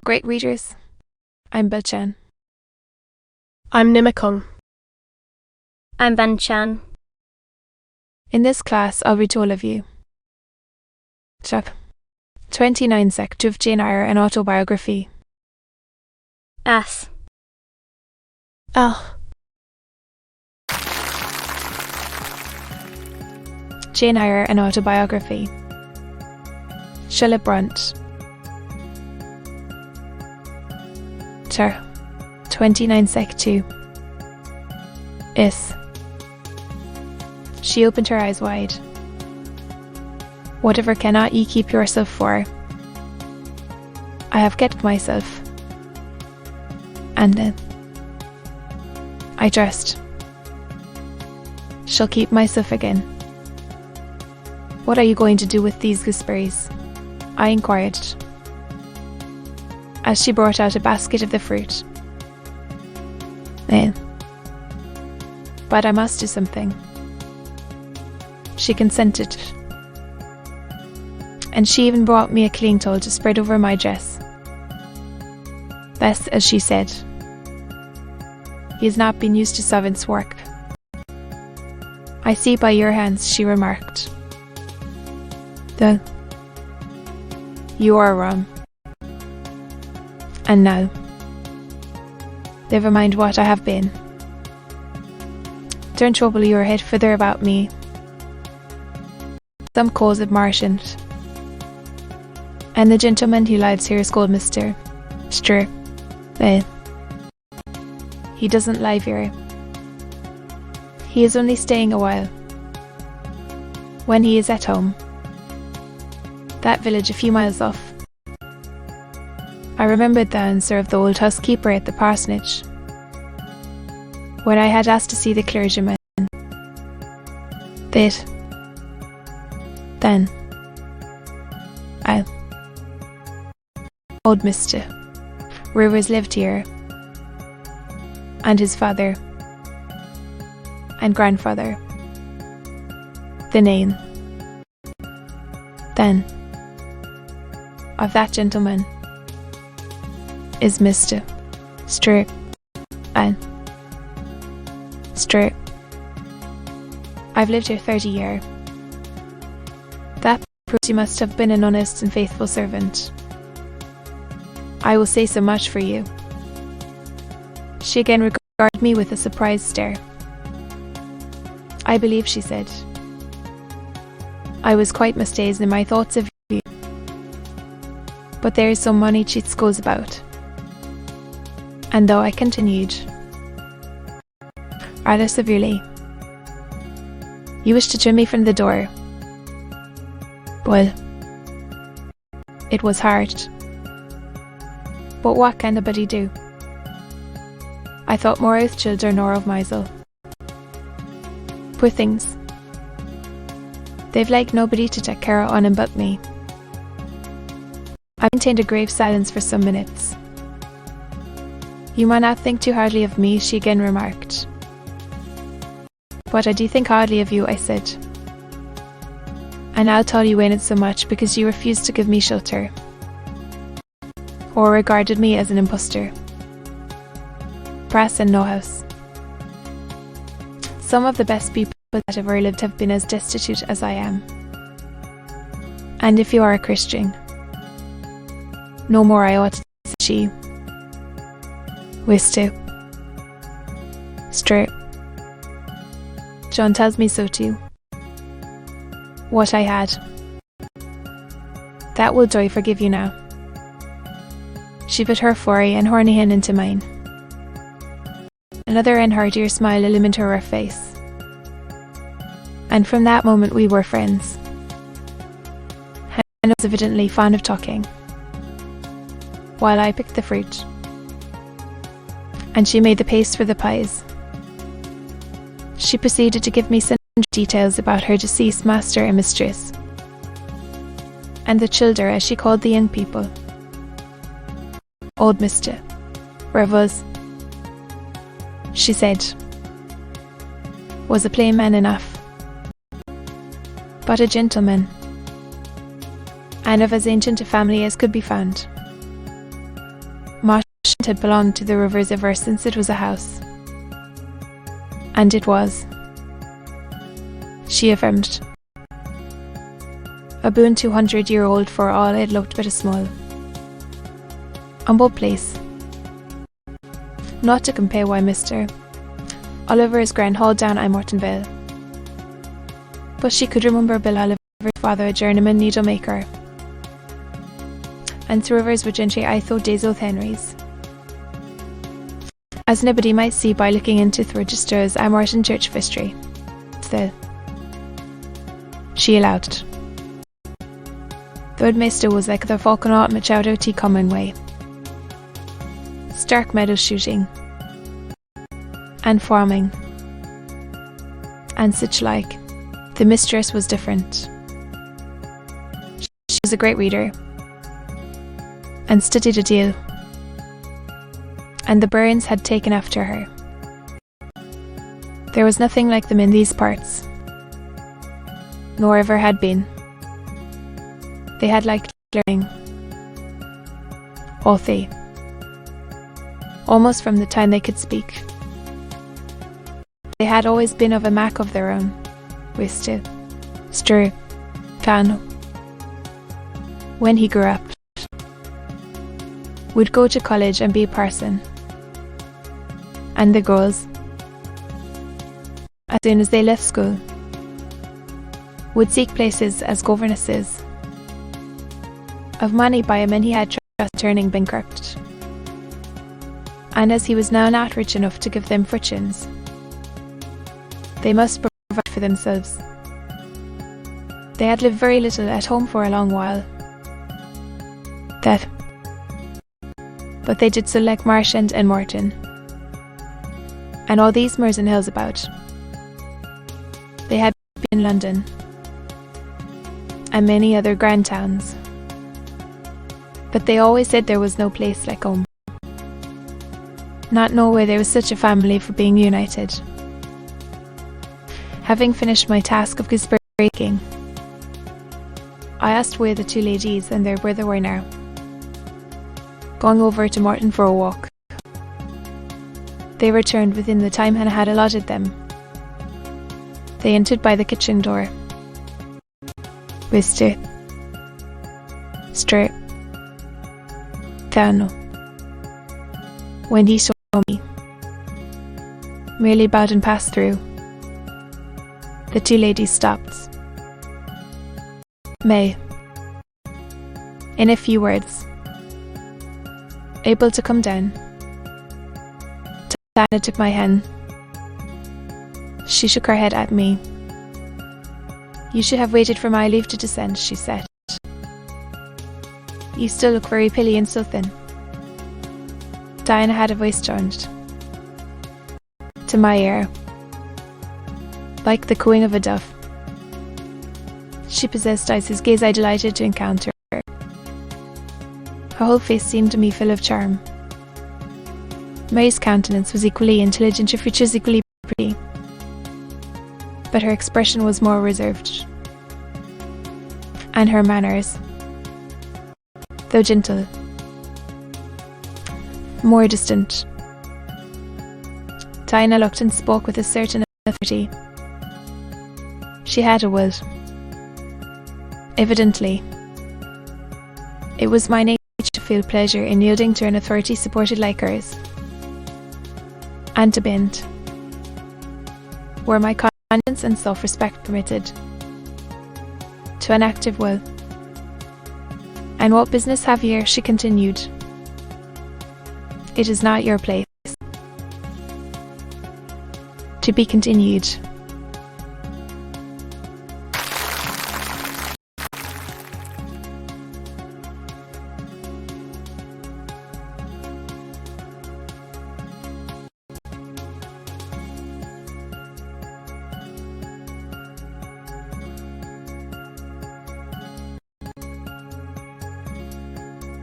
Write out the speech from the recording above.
Great readers. I'm Belchan. I'm Nimakong. I'm Banchan. In this class, I'll read to all of you. Chap. 29 Sect of Jane Eyre and Autobiography. S. L. Jane Eyre and Autobiography. Brontë. Chap. 29 Sec 2. Is. She opened her eyes wide. Whatever cannot ye keep yourself for? I have kept myself. And then I dressed. Shall keep myself again. What are you going to do with these gooseberries? I inquired, as she brought out a basket of the fruit. But I must do something. She consented, and she even brought me a clean towel to spread over my dress. Thus, as she said, he has not been used to servant's work. I see by your hands, she remarked. You are wrong. And now, never mind what I have been. Don't trouble your head further about me. Some calls it merchant, and the gentleman who lives here is called Mr. Str. He doesn't live here. He is only staying a while. When he is at home, that village a few miles off. I remembered the answer of the old housekeeper at the parsonage, when I had asked to see the clergyman. Then old Mr. Rivers lived here, and his father and grandfather. The name then of that gentleman is Mr. Str. I've lived here 30 years. That proves you must have been an honest and faithful servant. I will say so much for you. She again regarded me with a surprised stare. I believe, she said, I was quite mistaken in my thoughts of you. But there is so many cheats goes about. And though I continued, rather severely, you wish to turn me from the door. Well, it was hard. But what can anybody do? I thought more of children or of Meisel. Poor things. They've like nobody to take care on 'em but me. I maintained a grave silence for some minutes. You might not think too hardly of me, she again remarked. But I do think hardly of you, I said. And I'll tell you ain't so much because you refused to give me shelter, or regarded me as an impostor. Brass and no house. Some of the best people that ever lived have been as destitute as I am. And if you are a Christian, no more I ought to say, she. Wistu. Straight. John tells me so too. What I had. That will joy forgive you now. She put her foray and horny hand into mine. Another and heartier smile illumined her face. And from that moment we were friends. Hannah was evidently fond of talking, while I picked the fruit, and she made the paste for the pies. She proceeded to give me some details about her deceased master and mistress, and the children, as she called the young people. Old Mr. Revels, she said, was a plain man enough, but a gentleman, and of as ancient a family as could be found. had belonged to the Rivers ever since it was a house. And it was. She affirmed. A boon 200-year-old for all it looked but a small. Humble place. Not to compare why Mr. Oliver's grand hall down Mortonville. But she could remember Bill Oliver's father, a journeyman needlemaker. And the Rivers were gentry I thought days old Henry's. As anybody might see by looking into the registers Morton Church of history. Still. She allowed. The old master was like the falcon out much out of tea common way. Stark meadow shooting. And farming. And such like. The mistress was different. She was a great reader. And studied a deal. And the Burns had taken after her. There was nothing like them in these parts. Nor ever had been. They had liked learning. All they. Almost from the time they could speak. They had always been of a mac of their own. Wiste. Stir. Fan. When he grew up. Would go to college and be a parson. And the girls, as soon as they left school, would seek places as governesses of money by a man he had just turning bankrupt. And as he was now not rich enough to give them fortunes, they must provide for themselves. They had lived very little at home for a long while. But they did so like Marshend and Morton. And all these moors and hills about. They had been in London. And many other grand towns. But they always said there was no place like home. Not know where there was such a family for being united. Having finished my task of gooseberry baking, I asked where the two ladies and their brother were now. Going over to Morton for a walk. They returned within the time Hannah had allotted them. They entered by the kitchen door. Wiste. Straight. Tano. When he saw me, merely bowed and passed through. The two ladies stopped. May. In a few words. Able to come down. Diana took my hand. She shook her head at me. You should have waited for my leave to descend, she said. You still look very pilly and so thin. Diana had a voice changed. To my ear. Like the cooing of a dove. She possessed eyes whose gaze I delighted to encounter. Her whole face seemed to me full of charm. Mary's countenance was equally intelligent, her features equally pretty. But her expression was more reserved. And her manners, though gentle, more distant. Diana looked and spoke with a certain authority. She had a will. Evidently. It was my nature to feel pleasure in yielding to an authority supported like hers. And to bend. Where my conscience and self-respect permitted. To an active will. And what business have you here? She continued. It is not your place. To be continued.